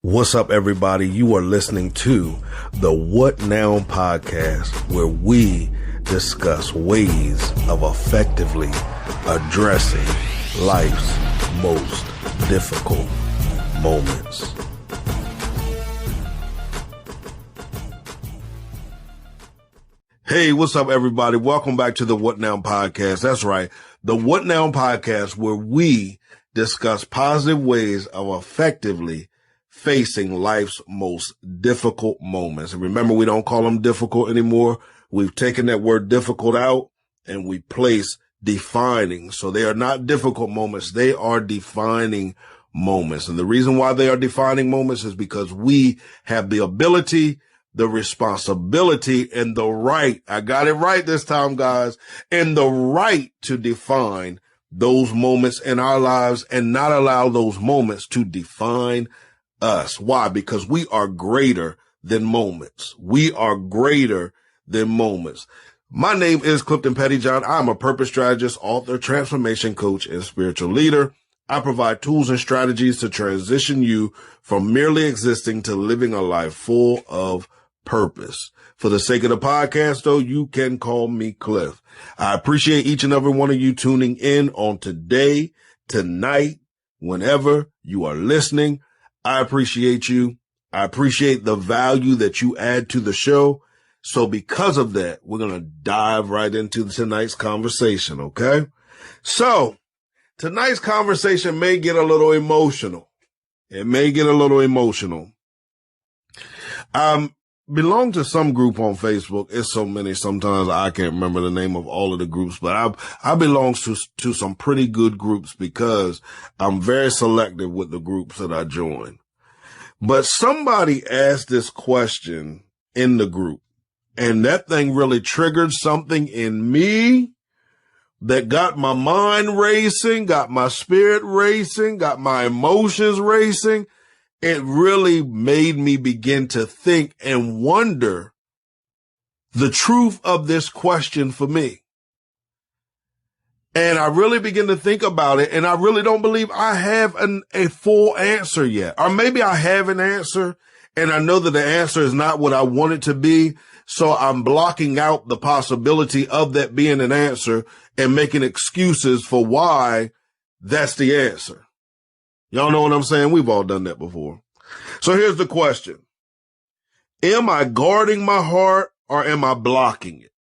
What's up, everybody? You are listening to the What Now podcast, where we discuss ways of effectively addressing life's most difficult moments. Hey, what's up, everybody? Welcome back to the What Now podcast. That's right, the What Now podcast, where we discuss positive ways of effectively facing life's most difficult moments. And remember, we don't call them difficult anymore. We've taken that word difficult out and we place defining. So they are not difficult moments. They are defining moments. And the reason why they are defining moments is because we have the ability, the responsibility, and the right. I got it right this time, guys. And the right to define those moments in our lives and not allow those moments to define us. Why? Because we are greater than moments. We are greater than moments. My name is Clifton Pettyjohn. I'm a purpose strategist, author, transformation coach, and spiritual leader. I provide tools and strategies to transition you from merely existing to living a life full of purpose. For the sake of the podcast, though, you can call me Cliff. I appreciate each and every one of you tuning in on today, tonight, whenever you are listening. I appreciate you. I appreciate the value that you add to the show. So because of that, we're going to dive right into tonight's conversation. Okay. So tonight's conversation may get a little emotional. It may get a little emotional. Belong to some group on Facebook. It's so many. Sometimes I can't remember the name of all of the groups, but I belong to some pretty good groups because I'm very selective with the groups that I join. But somebody asked this question in the group, and that thing really triggered something in me that got my mind racing, got my spirit racing, got my emotions racing. It really made me begin to think and wonder the truth of this question for me. And I really begin to think about it, and I really don't believe I have a full answer yet. Or maybe I have an answer, and I know that the answer is not what I want it to be, so I'm blocking out the possibility of that being an answer and making excuses for why that's the answer. Y'all know what I'm saying? We've all done that before. So here's the question. Am I guarding my heart or am I blocking it?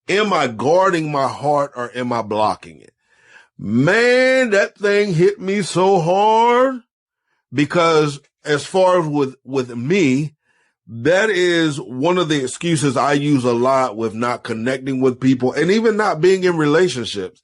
Am I guarding my heart or am I blocking it? Man, that thing hit me so hard because as far as with me, that is one of the excuses I use a lot with not connecting with people and even not being in relationships.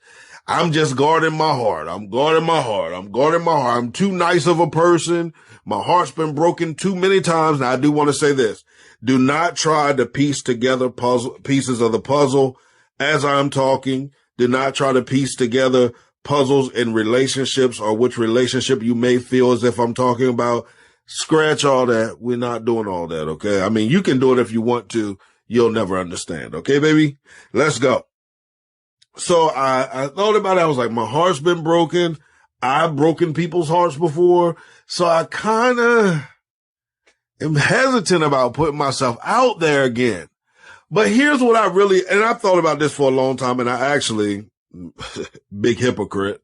I'm just guarding my heart. I'm guarding my heart. I'm guarding my heart. I'm too nice of a person. My heart's been broken too many times. Now, I do want to say this. Do not try to piece together pieces of the puzzle as I'm talking. Do not try to piece together puzzles in relationships or which relationship you may feel as if I'm talking about. Scratch all that. We're not doing all that, okay? I mean, you can do it if you want to. You'll never understand, okay, baby? Let's go. So I thought about it. I was like, my heart's been broken. I've broken people's hearts before. So I kind of am hesitant about putting myself out there again. But here's what and I've thought about this for a long time, and I actually, big hypocrite,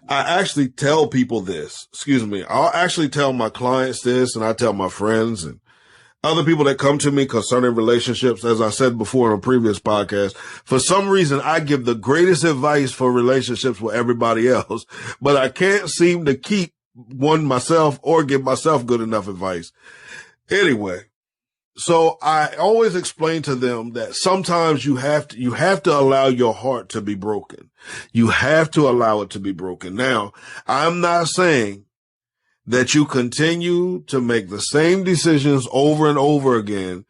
I actually tell people this. I'll actually tell my clients this, and I tell my friends and other people that come to me concerning relationships. As I said before in a previous podcast, for some reason, I give the greatest advice for relationships with everybody else, but I can't seem to keep one myself or give myself good enough advice. Anyway, so I always explain to them that sometimes you have to allow your heart to be broken. You have to allow it to be broken. Now, I'm not saying that you continue to make the same decisions over and over again,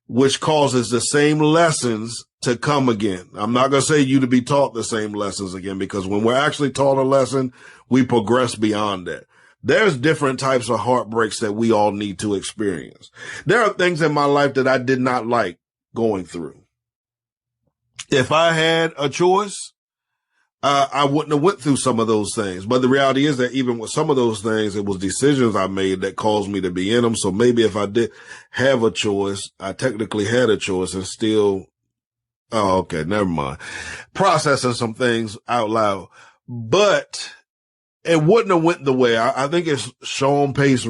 which causes the same lessons to come again. I'm not going to say you to be taught the same lessons again, because when we're actually taught a lesson, we progress beyond that. There's different types of heartbreaks that we all need to experience. There are things in my life that I did not like going through. If I had a choice, I wouldn't have went through some of those things. But the reality is that even with some of those things, it was decisions I made that caused me to be in them. So maybe if I did have a choice, I technically had a choice and still, oh, okay, never mind. Processing some things out loud, but it wouldn't have went the way. I think it's LaShawn Pace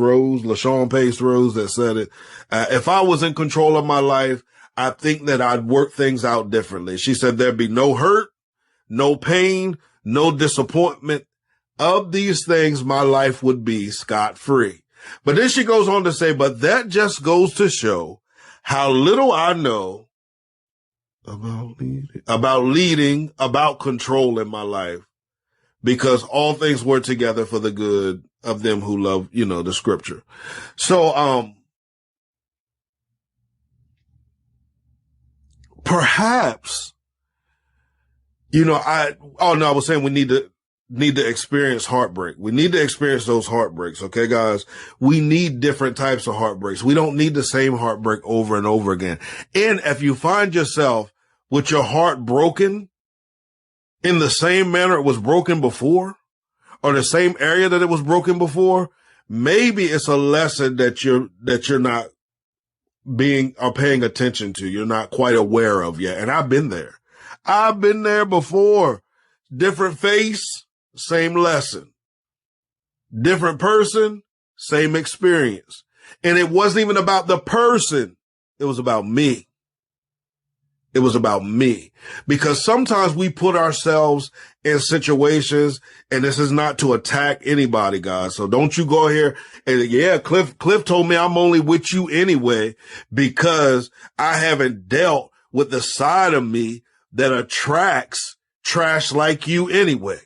Rose that said it. If I was in control of my life, I think that I'd work things out differently. She said there'd be no hurt, no pain, no disappointment. Of these things, my life would be scot-free. But then she goes on to say, but that just goes to show how little I know about leading, about control in my life, because all things work together for the good of them who love, the scripture. So, perhaps, I was saying we need to experience heartbreak. We need to experience those heartbreaks. Okay, guys, we need different types of heartbreaks. We don't need the same heartbreak over and over again. And if you find yourself with your heart broken in the same manner it was broken before, or the same area that it was broken before, maybe it's a lesson that you're not paying attention to. You're not quite aware of yet. And I've been there. I've been there before. Different face, same lesson. Different person, same experience. And it wasn't even about the person. It was about me. It was about me, because sometimes we put ourselves in situations, and this is not to attack anybody, guys. So don't you go here and Cliff told me I'm only with you anyway, because I haven't dealt with the side of me that attracts trash like you anyway.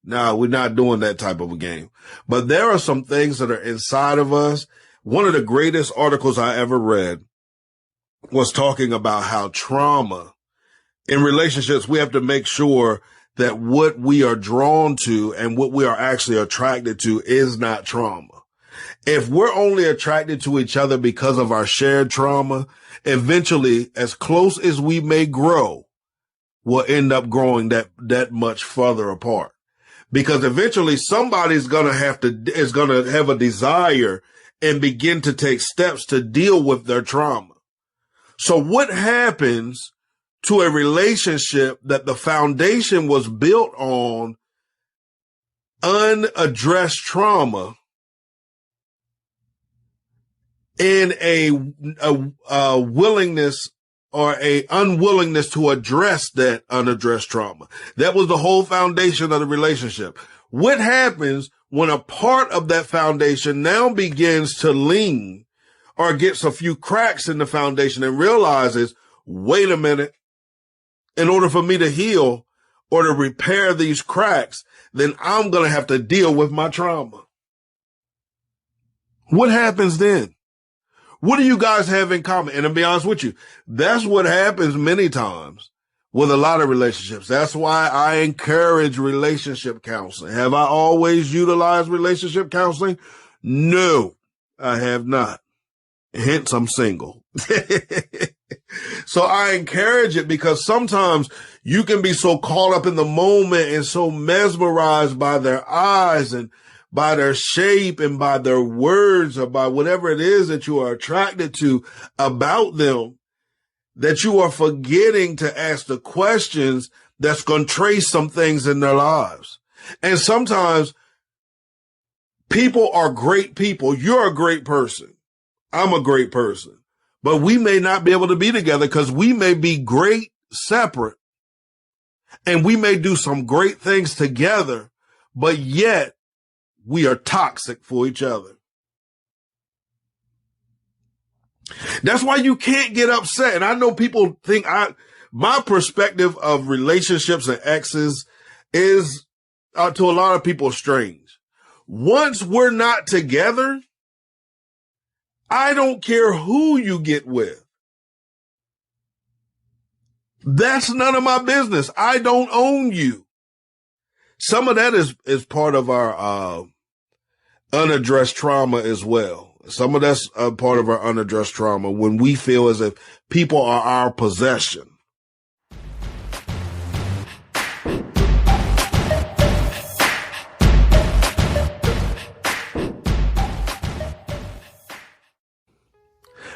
No, we're not doing that type of a game, but there are some things that are inside of us. One of the greatest articles I ever read was talking about how trauma in relationships, we have to make sure that what we are drawn to and what we are actually attracted to is not trauma. If we're only attracted to each other because of our shared trauma, eventually, as close as we may grow, we'll end up growing that much further apart. Because eventually somebody's going to have a desire and begin to take steps to deal with their trauma. So what happens to a relationship that the foundation was built on unaddressed trauma and a willingness or a unwillingness to address that unaddressed trauma? That was the whole foundation of the relationship. What happens when a part of that foundation now begins to lean or gets a few cracks in the foundation and realizes, wait a minute, in order for me to heal or to repair these cracks, then I'm going to have to deal with my trauma? What happens then? What do you guys have in common? And to be honest with you, that's what happens many times with a lot of relationships. That's why I encourage relationship counseling. Have I always utilized relationship counseling? No, I have not. Hence, I'm single. So I encourage it, because sometimes you can be so caught up in the moment and so mesmerized by their eyes and by their shape and by their words or by whatever it is that you are attracted to about them, that you are forgetting to ask the questions that's going to trace some things in their lives. And sometimes people are great people. You're a great person. I'm a great person, but we may not be able to be together because we may be great separate and we may do some great things together, but yet we are toxic for each other. That's why you can't get upset. And I know people think my perspective of relationships and exes is to a lot of people strange. Once we're not together, I don't care who you get with. That's none of my business. I don't own you. Some of that is part of our unaddressed trauma as well. Some of that's a part of our unaddressed trauma when we feel as if people are our possession.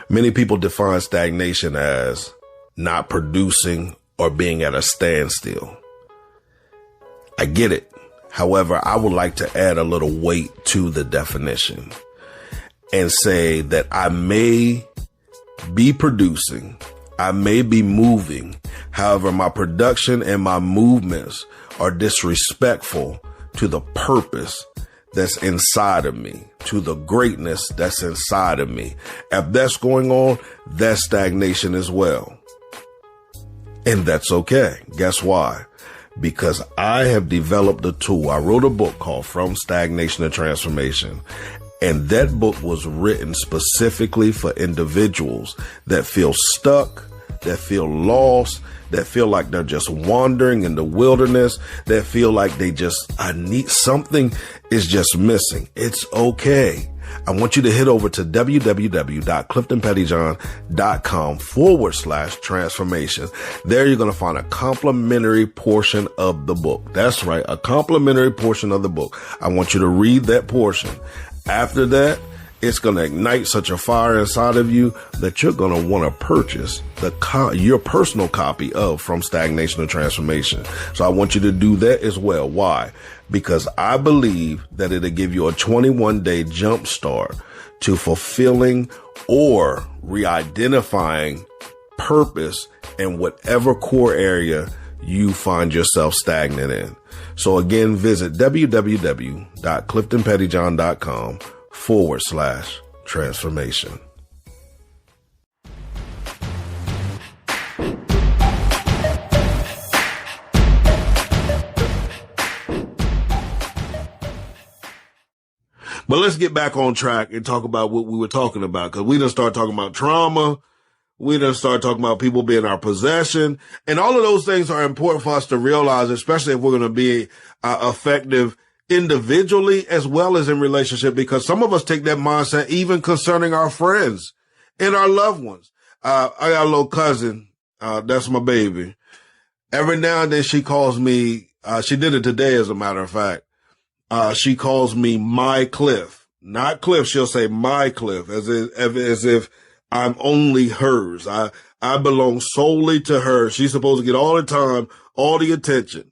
Many people define stagnation as not producing or being at a standstill. I get it. However, I would like to add a little weight to the definition and say that I may be producing, I may be moving. However, my production and my movements are disrespectful to the purpose that's inside of me, to the greatness that's inside of me. If that's going on, that's stagnation as well. And that's okay. Guess why? Because I have developed a tool. I wrote a book called From Stagnation to Transformation. And that book was written specifically for individuals that feel stuck, that feel lost, that feel like they're just wandering in the wilderness, that feel like I need something is just missing. It's okay. I want you to head over to www.cliftonpettyjohn.com/transformation. There you're going to find a complimentary portion of the book. That's right. A complimentary portion of the book. I want you to read that portion. After that, it's going to ignite such a fire inside of you that you're going to want to purchase your personal copy of From Stagnation to Transformation. So I want you to do that as well. Why? Because I believe that it'll give you a 21-day jump start to fulfilling or re-identifying purpose in whatever core area you find yourself stagnant in. So again, visit www.cliftonpettyjohn.com/transformation. But let's get back on track and talk about what we were talking about, because we done start talking about trauma. We done start talking about people being our possession. And all of those things are important for us to realize, especially if we're going to be effective individually as well as in relationship, because some of us take that mindset even concerning our friends and our loved ones. I got a little cousin. That's my baby. Every now and then she calls me, she did it today, as a matter of fact. She calls me my Cliff, not Cliff. She'll say my Cliff as if I'm only hers. I belong solely to her. She's supposed to get all the time, all the attention.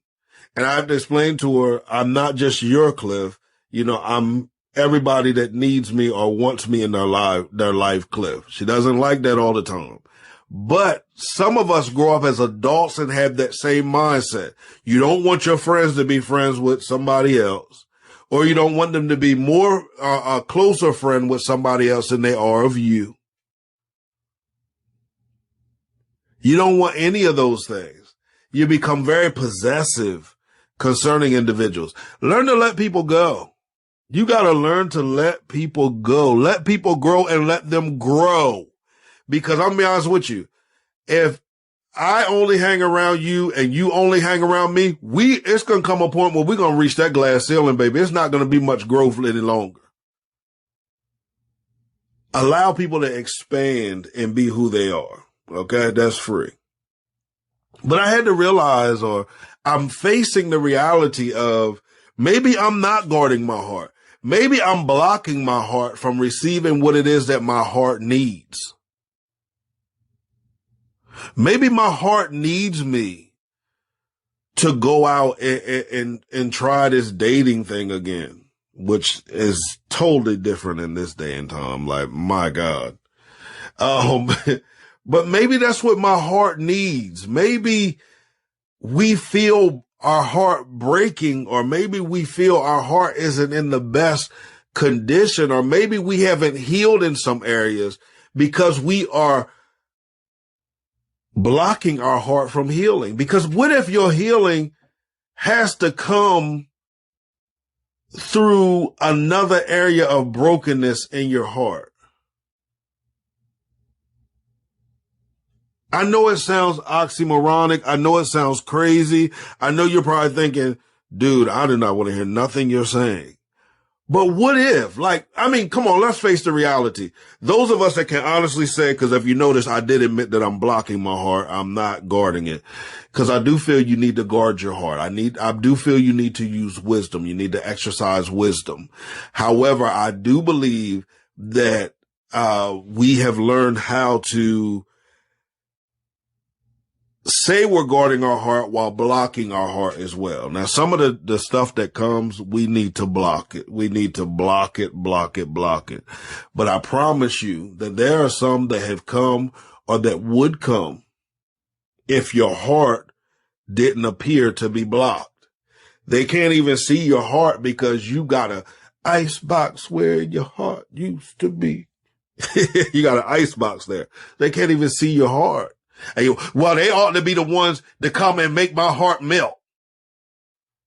And I have to explain to her, I'm not just your Cliff. You know, I'm everybody that needs me or wants me in their life Cliff. She doesn't like that all the time. But some of us grow up as adults and have that same mindset. You don't want your friends to be friends with somebody else, or you don't want them to be more a closer friend with somebody else than they are of you. You don't want any of those things. You become very possessive concerning individuals. Learn to let people go. You got to learn to let people go. Let people grow and let them grow. Because I'm going to be honest with you, if I only hang around you and you only hang around me, it's going to come a point where we're going to reach that glass ceiling, baby. It's not going to be much growth any longer. Allow people to expand and be who they are. Okay, that's free. But I had to realize, or I'm facing the reality of maybe I'm not guarding my heart. Maybe I'm blocking my heart from receiving what it is that my heart needs. Maybe my heart needs me to go out and try this dating thing again, which is totally different in this day and time. Like, my God. But maybe that's what my heart needs. Maybe we feel our heart breaking, or maybe we feel our heart isn't in the best condition, or maybe we haven't healed in some areas because we are blocking our heart from healing. Because what if your healing has to come through another area of brokenness in your heart? I know it sounds oxymoronic. I know it sounds crazy. I know you're probably thinking, dude, I do not want to hear nothing you're saying. But what if, come on, let's face the reality. Those of us that can honestly say, because if you notice, I did admit that I'm blocking my heart. I'm not guarding it, because I do feel you need to guard your heart. I do feel you need to use wisdom. You need to exercise wisdom. However, I do believe that we have learned how to say we're guarding our heart while blocking our heart as well. Now, some of the stuff that comes, we need to block it. We need to block it. But I promise you that there are some that have come or that would come if your heart didn't appear to be blocked. They can't even see your heart because you got an ice box where your heart used to be. You got an ice box there. They can't even see your heart. Well, they ought to be the ones to come and make my heart melt.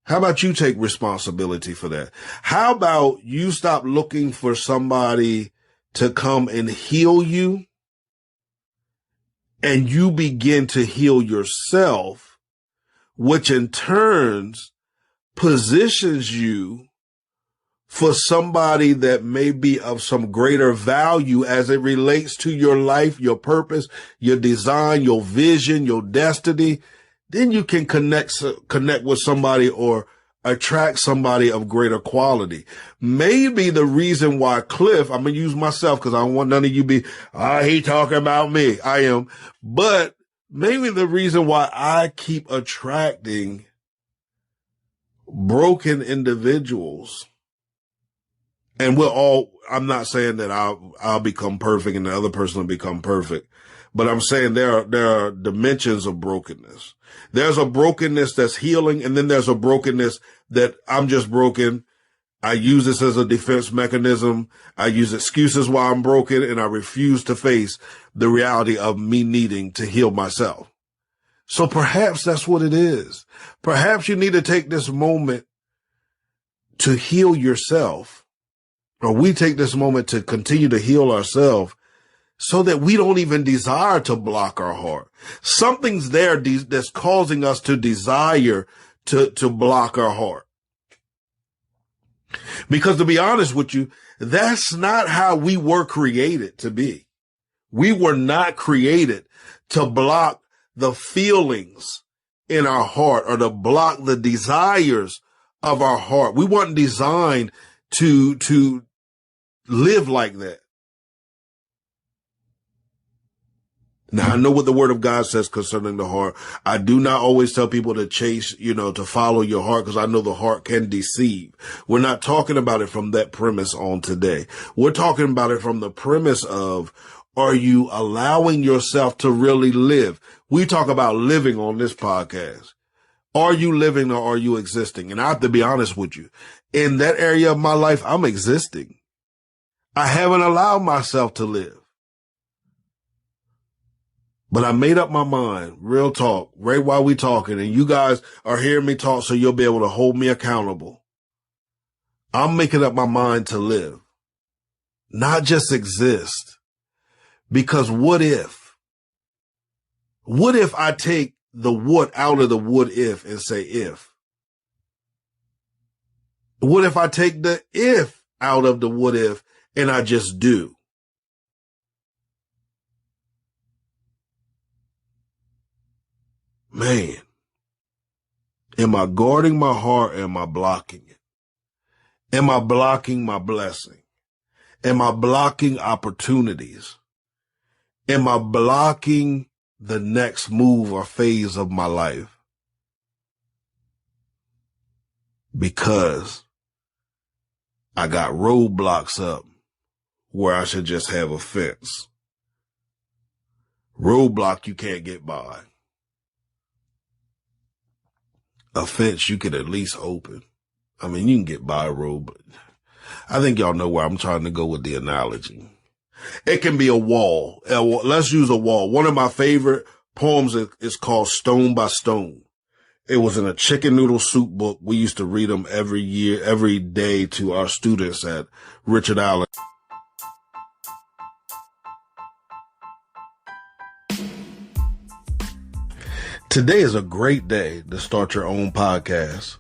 How about you take responsibility for that? How about you stop looking for somebody to come and heal you and you begin to heal yourself, which in turns positions you for somebody that may be of some greater value as it relates to your life, your purpose, your design, your vision, your destiny. Then you can connect with somebody or attract somebody of greater quality. Maybe the reason why Cliff, I'm going to use myself because I don't want none of you be, he talking about me. I am. But maybe the reason why I keep attracting broken individuals, and I'm not saying that I'll become perfect and the other person will become perfect, but I'm saying there are dimensions of brokenness. There's a brokenness that's healing, and then there's a brokenness that I'm just broken. I use this as a defense mechanism. I use excuses while I'm broken, and I refuse to face the reality of me needing to heal myself. So perhaps that's what it is. Perhaps you need to take this moment to heal yourself. Or we take this moment to continue to heal ourselves so that we don't even desire to block our heart. Something's there that's causing us to desire to block our heart. Because to be honest with you, that's not how we were created to be. We were not created to block the feelings in our heart or to block the desires of our heart. We weren't designed to live like that. Now, I know what the word of God says concerning the heart. I do not always tell people to chase, to follow your heart, because I know the heart can deceive. We're not talking about it from that premise on today. We're talking about it from the premise of, are you allowing yourself to really live? We talk about living on this podcast. Are you living or are you existing? And I have to be honest with you. In that area of my life, I'm existing. I haven't allowed myself to live. But I made up my mind, real talk, right while we talking, and you guys are hearing me talk so you'll be able to hold me accountable. I'm making up my mind to live, not just exist. Because what if I take the what out of the what if and say if? What if I take the if out of the what if and I just do? Man, am I guarding my heart or am I blocking it? Am I blocking my blessing? Am I blocking opportunities? Am I blocking the next move or phase of my life? Because I got roadblocks up where I should just have a fence. Roadblock you can't get by. A fence you could at least open. I mean, you can get by a road, but I think y'all know where I'm trying to go with the analogy. It can be a wall. Let's use a wall. One of my favorite poems is called Stone by Stone. It was in a chicken noodle soup book. We used to read them every day to our students at Richard Allen. Today is a great day to start your own podcast.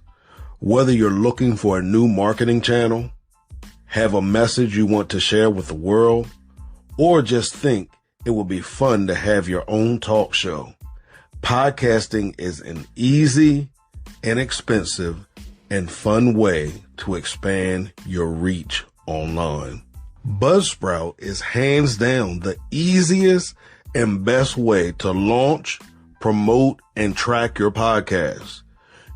Whether you're looking for a new marketing channel, have a message you want to share with the world, or just think it would be fun to have your own talk show, podcasting is an easy, inexpensive, and fun way to expand your reach online. Buzzsprout is hands down the easiest and best way to launch, promote, and track your podcast.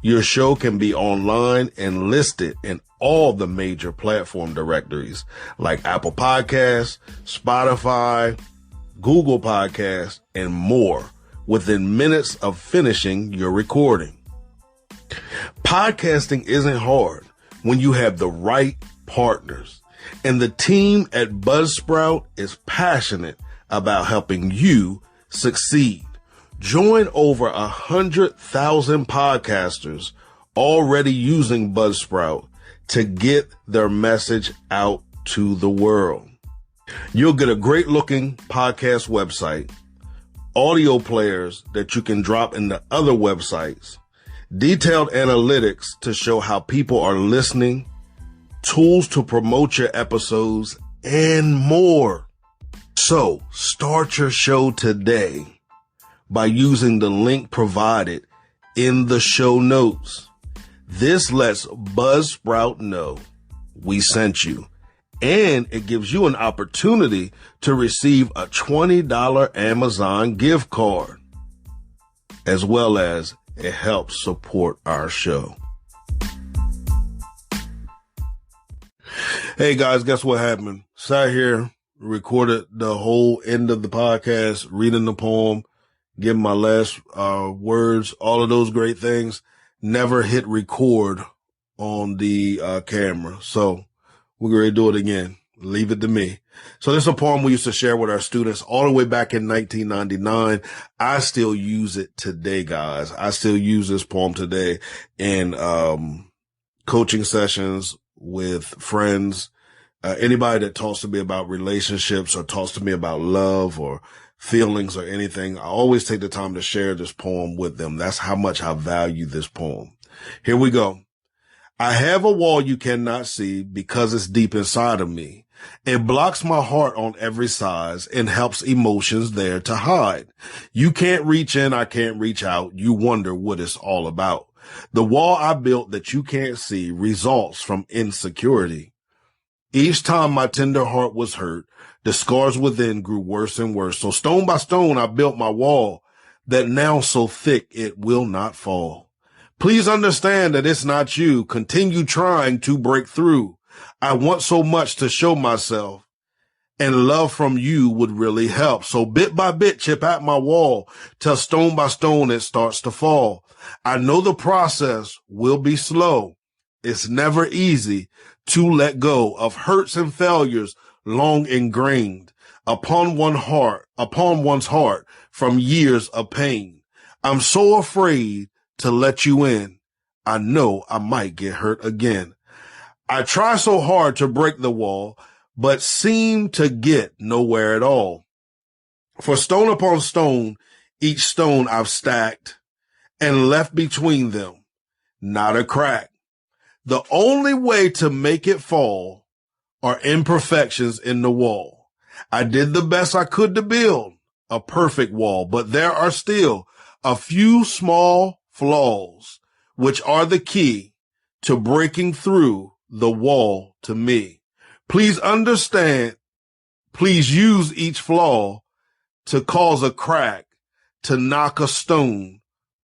Your show can be online and listed in all the major platform directories like Apple Podcasts, Spotify, Google Podcasts, and more within minutes of finishing your recording. Podcasting isn't hard when you have the right partners, and the team at Buzzsprout is passionate about helping you succeed. Join over 100,000 podcasters already using Buzzsprout to get their message out to the world. You'll get a great looking podcast website, audio players that you can drop into other websites, detailed analytics to show how people are listening, tools to promote your episodes, and more. So start your show today by using the link provided in the show notes. This lets Buzzsprout know we sent you, and it gives you an opportunity to receive a $20 Amazon gift card, as well as it helps support our show. Hey guys, guess what happened? Sat here, recorded the whole end of the podcast, reading the poem, giving my last words, all of those great things. Never hit record on the camera. So we're going to do it again. Leave it to me. So this is a poem we used to share with our students all the way back in 1999. I still use it today, guys. I still use this poem today in coaching sessions with friends, anybody that talks to me about relationships or talks to me about love or feelings or anything. I always take the time to share this poem with them. That's how much I value this poem. Here we go. I have a wall you cannot see because it's deep inside of me. It blocks my heart on every side and helps emotions there to hide. You can't reach in, I can't reach out. You wonder what it's all about. The wall I built that you can't see results from insecurity. Each time my tender heart was hurt, the scars within grew worse and worse. So stone by stone, I built my wall that now so thick it will not fall. Please understand that it's not you. Continue trying to break through. I want so much to show myself, and love from you would really help. So bit by bit, chip at my wall till stone by stone it starts to fall. I know the process will be slow. It's never easy to let go of hurts and failures long ingrained upon one's heart from years of pain. I'm so afraid to let you in. I know I might get hurt again. I try so hard to break the wall, but seem to get nowhere at all. For stone upon stone, each stone I've stacked and left between them, not a crack. The only way to make it fall are imperfections in the wall. I did the best I could to build a perfect wall, but there are still a few small flaws, which are the key to breaking through the wall to me. Please understand, please use each flaw to cause a crack, to knock a stone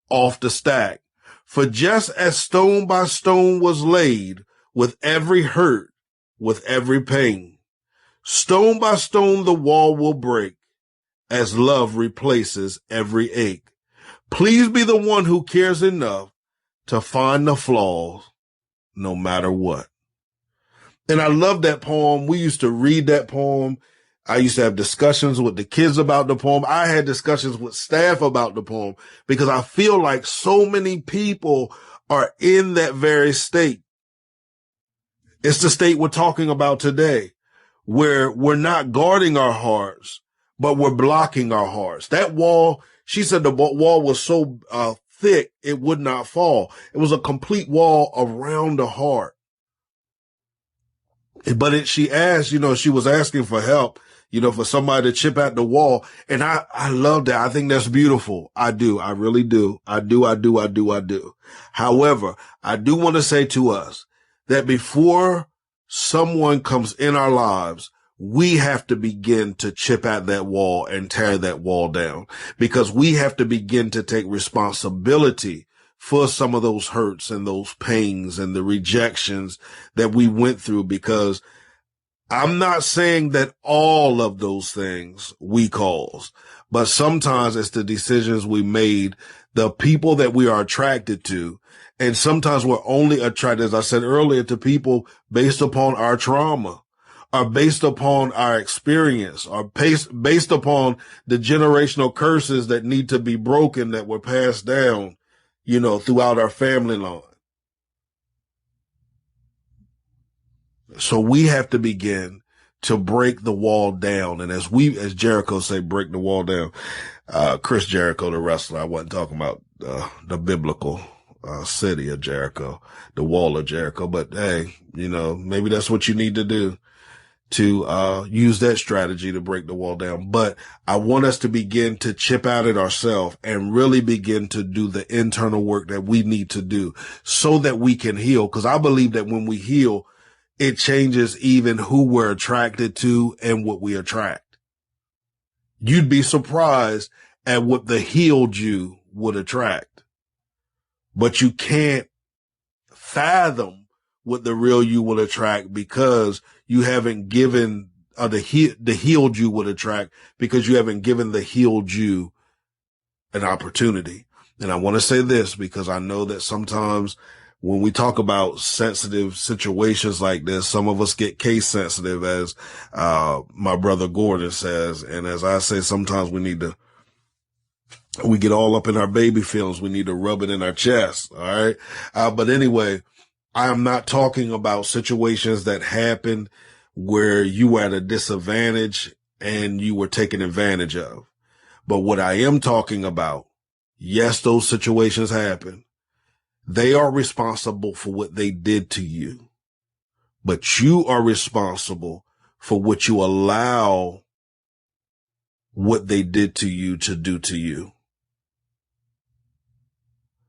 off the stack. For just as stone by stone was laid with every hurt, with every pain, stone by stone the wall will break as love replaces every ache. Please be the one who cares enough to find the flaws no matter what. And I love that poem. We used to read that poem. I used to have discussions with the kids about the poem. I had discussions with staff about the poem because I feel like so many people are in that very state. It's the state we're talking about today, where we're not guarding our hearts, but we're blocking our hearts. That wall, she said the wall was so thick, it would not fall. It was a complete wall around the heart. But she asked, she was asking for help, for somebody to chip at the wall. And I love that. I think that's beautiful. I do. I really do. I do. However, I do want to say to us that before someone comes in our lives, we have to begin to chip at that wall and tear that wall down, because we have to begin to take responsibility for some of those hurts and those pains and the rejections that we went through. Because I'm not saying that all of those things we cause, but sometimes it's the decisions we made, the people that we are attracted to. And sometimes we're only attracted, as I said earlier, to people based upon our trauma, or based upon our experience, or based upon the generational curses that need to be broken, that were passed down, throughout our family line. So we have to begin to break the wall down. And as Jericho say, break the wall down. Chris Jericho, the wrestler, I wasn't talking about the biblical city of Jericho, the wall of Jericho. But hey, maybe that's what you need to do, to use that strategy to break the wall down. But I want us to begin to chip at it ourselves and really begin to do the internal work that we need to do so that we can heal. Because I believe that when we heal, it changes even who we're attracted to and what we attract. You'd be surprised at what the healed you would attract, but you can't fathom what the real you will attract, because you haven't given the healed you would attract, because you haven't given the healed you an opportunity. And I want to say this, because I know that sometimes when we talk about sensitive situations like this, some of us get case sensitive, as my brother Gordon says. And as I say, sometimes we get all up in our baby feelings. We need to rub it in our chest. All right. But anyway, I am not talking about situations that happened where you were at a disadvantage and you were taken advantage of. But what I am talking about, yes, those situations happen. They are responsible for what they did to you, but you are responsible for what you allow what they did to you to do to you.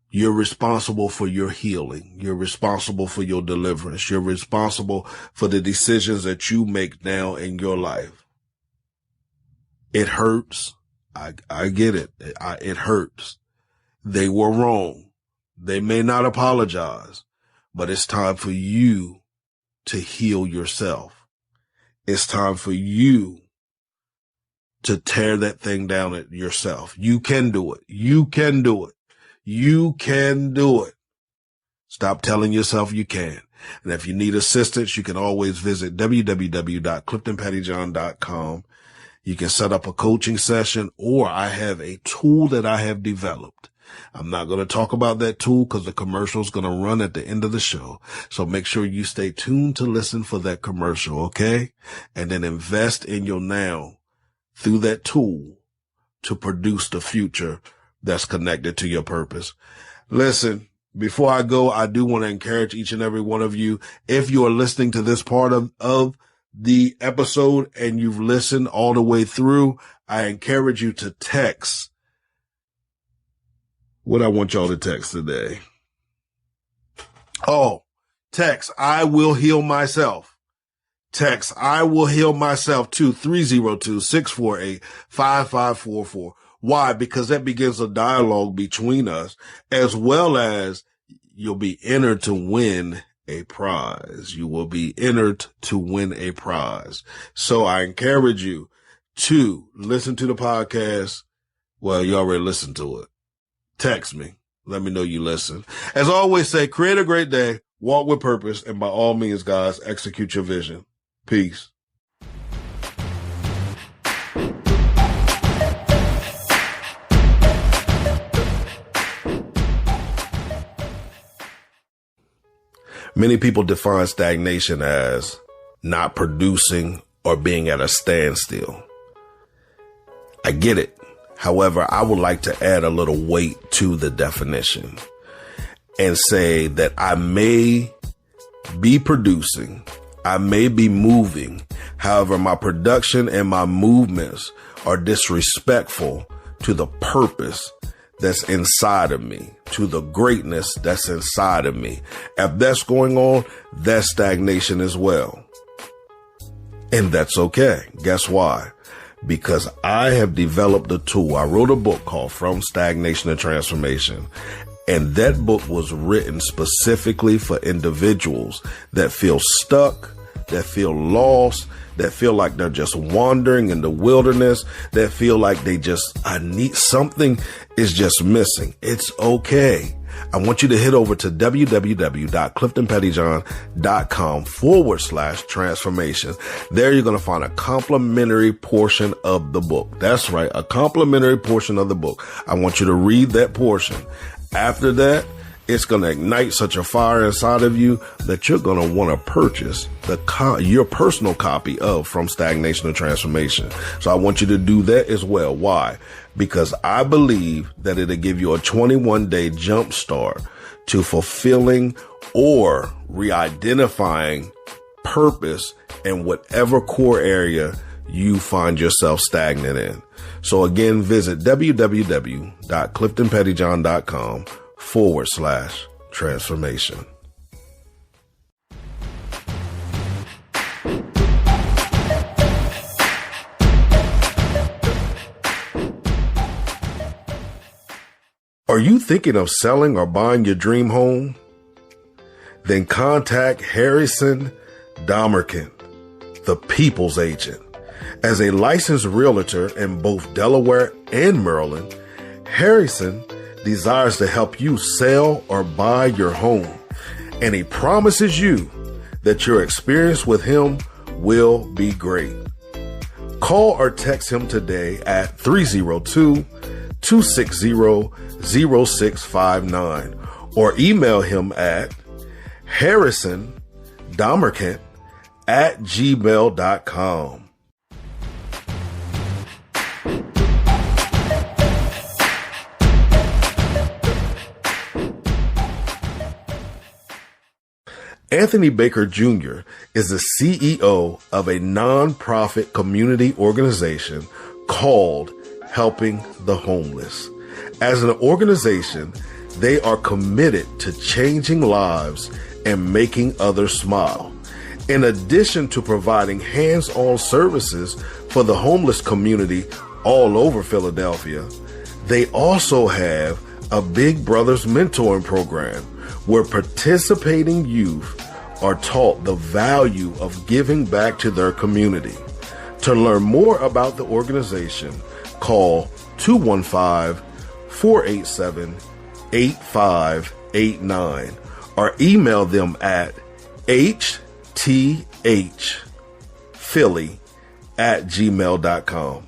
You're responsible for your healing. You're responsible for your deliverance. You're responsible for the decisions that you make now in your life. It hurts. I get it. It hurts. They were wrong. They may not apologize, but it's time for you to heal yourself. It's time for you to tear that thing down at yourself. You can do it. You can do it. You can do it. Stop telling yourself you can. And if you need assistance, you can always visit www.cliftonpattyjohn.com. You can set up a coaching session, or I have a tool that I have developed. I'm not going to talk about that tool because the commercial is going to run at the end of the show. So make sure you stay tuned to listen for that commercial, okay? And then invest in your now through that tool to produce the future that's connected to your purpose. Listen, before I go, I do want to encourage each and every one of you, if you are listening to this part of the episode and you've listened all the way through, I encourage you to text what I want y'all to text today. Text, I will heal myself. Text, I will heal myself to 302-648-5544. Why? Because that begins a dialogue between us, as well as you'll be entered to win a prize. You will be entered to win a prize. So I encourage you to listen to the podcast. Well, you already listened to it. Text me. Let me know you listen. As I always say, create a great day, walk with purpose, and by all means, guys, execute your vision. Peace. Many people define stagnation as not producing or being at a standstill. I get it. However, I would like to add a little weight to the definition and say that I may be producing, I may be moving. However, my production and my movements are disrespectful to the purpose that's inside of me, to the greatness that's inside of me. If that's going on, that's stagnation as well. And that's okay. Guess why? Because I have developed a tool. I wrote a book called From Stagnation to Transformation. And that book was written specifically for individuals that feel stuck, that feel lost, that feel like they're just wandering in the wilderness, that feel like I need something is just missing. It's okay. I want you to head over to www.cliftonpettyjohn.com/transformation. There you're going to find a complimentary portion of the book. That's right, a complimentary portion of the book. I want you to read that portion. After that, it's going to ignite such a fire inside of you that you're going to want to purchase your personal copy of From Stagnation to Transformation. So I want you to do that as well. Why? Because I believe that it'll give you a 21-day jump start to fulfilling or re-identifying purpose in whatever core area you find yourself stagnant in. So again, visit www.cliftonpettyjohn.com/transformation. Are you thinking of selling or buying your dream home? Then contact Harrison Damerkant, the People's Agent. As a licensed realtor in both Delaware and Maryland, Harrison desires to help you sell or buy your home, and he promises you that your experience with him will be great. Call or text him today at 302-260-0659 or email him at harrisondamerkant@gmail.com. Anthony Baker Jr. is the CEO of a nonprofit community organization called Helping the Homeless. As an organization, they are committed to changing lives and making others smile. In addition to providing hands-on services for the homeless community all over Philadelphia, they also have a Big Brothers mentoring program where participating youth are taught the value of giving back to their community. To learn more about the organization, call 215-487-8589 or email them at hthphilly@gmail.com.